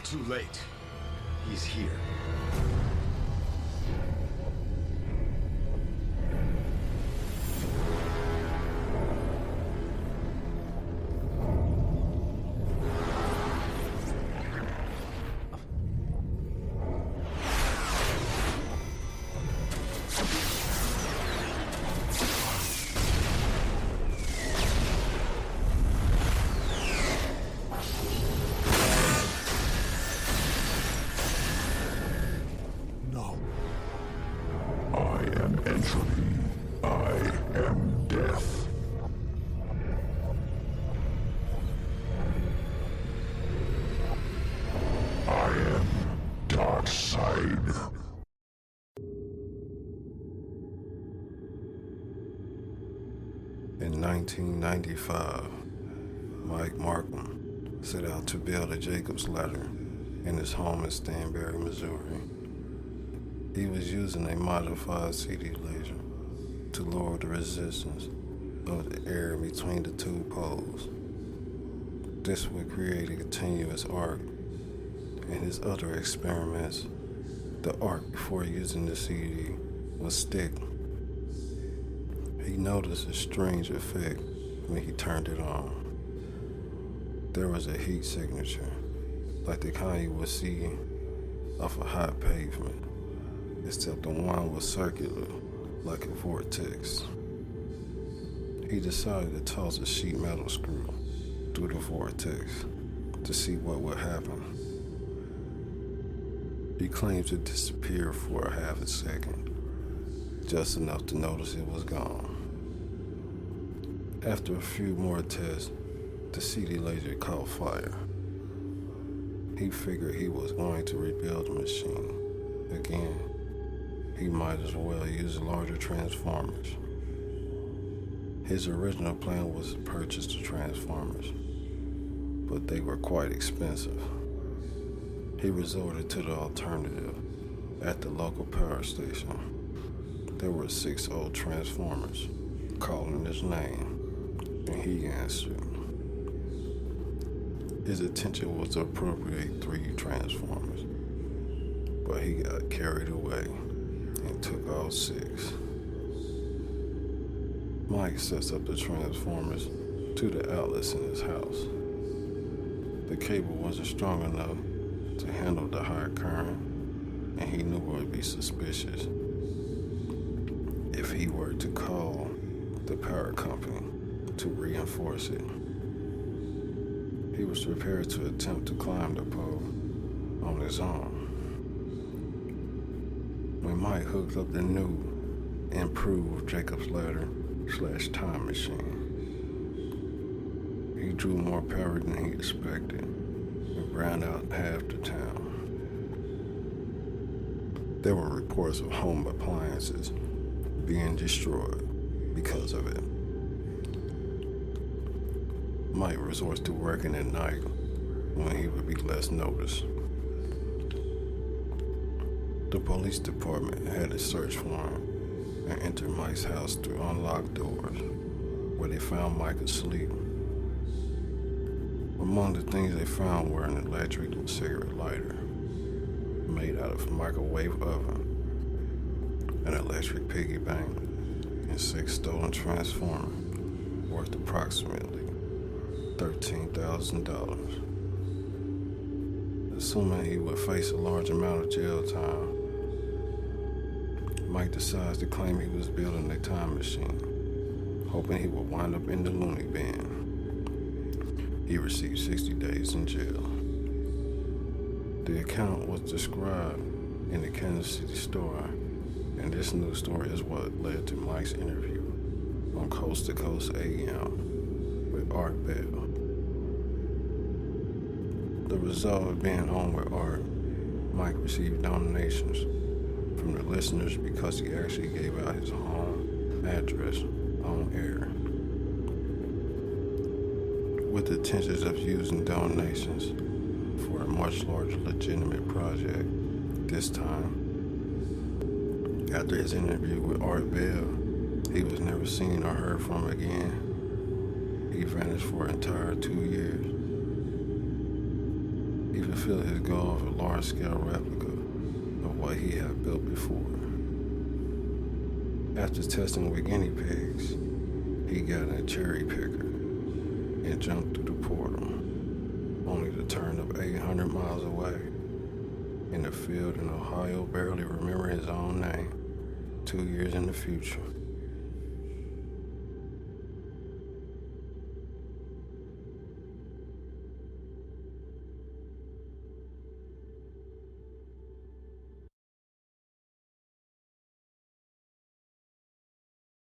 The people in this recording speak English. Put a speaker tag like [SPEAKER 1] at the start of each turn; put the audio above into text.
[SPEAKER 1] too late. He's here.
[SPEAKER 2] In 1995, Marcum set out to build a Jacob's ladder in his home in Stanberry, Missouri. He was using a modified CD laser to lower the resistance of the air between the two poles. This would create a continuous arc. In his other experiments, the arc before using the CD would stick. He noticed a strange effect when he turned it on. There was a heat signature, like the kind you would see off a hot pavement, except the one was circular, like a vortex. He decided to toss a sheet metal screw through the vortex to see what would happen. He claims it disappeared for a half a second, just enough to notice it was gone. After a few more tests, the CD laser caught fire. He figured he was going to rebuild the machine. Again, he might as well use larger transformers. His original plan was to purchase the transformers, but they were quite expensive. He resorted to the alternative at the local power station. There were 6 old transformers calling his name, and he answered. His intention was to appropriate 3 transformers, but he got carried away and took all 6. Mike sets up the transformers to the outlets in his house. The cable wasn't strong enough to handle the high current, and he knew it would be suspicious if he were to call the power company to reinforce it. He was prepared to attempt to climb the pole on his own. When Mike hooked up the new, improved Jacob's ladder / time machine, he drew more power than he expected and browned out half the town. There were reports of home appliances being destroyed because of it. Mike resorts to working at night when he would be less noticed. The police department had a search warrant and entered Mike's house through unlocked doors, where they found Mike asleep. Among the things they found were an electric cigarette lighter made out of a microwave oven, an electric piggy bank, and 6 stolen transformers worth approximately $13,000. Assuming he would face a large amount of jail time, Mike decides to claim he was building a time machine, hoping he would wind up in the loony bin. He received 60 days in jail. The account was described in the Kansas City Star, and this news story is what led to Mike's interview on Coast to Coast AM with Art Bell. The result of being on with Art, Mike received donations from the listeners because he actually gave out his home address on air. With the intentions of using donations for a much larger legitimate project, this time, after his interview with Art Bell, he was never seen or heard from again. He vanished for an entire 2 years. He fulfilled his goal of a large-scale replica of what he had built before. After testing with guinea pigs, he got in a cherry picker and jumped through the portal, only to turn up 800 miles away in a field in Ohio, barely remember his own name, 2 years in the future.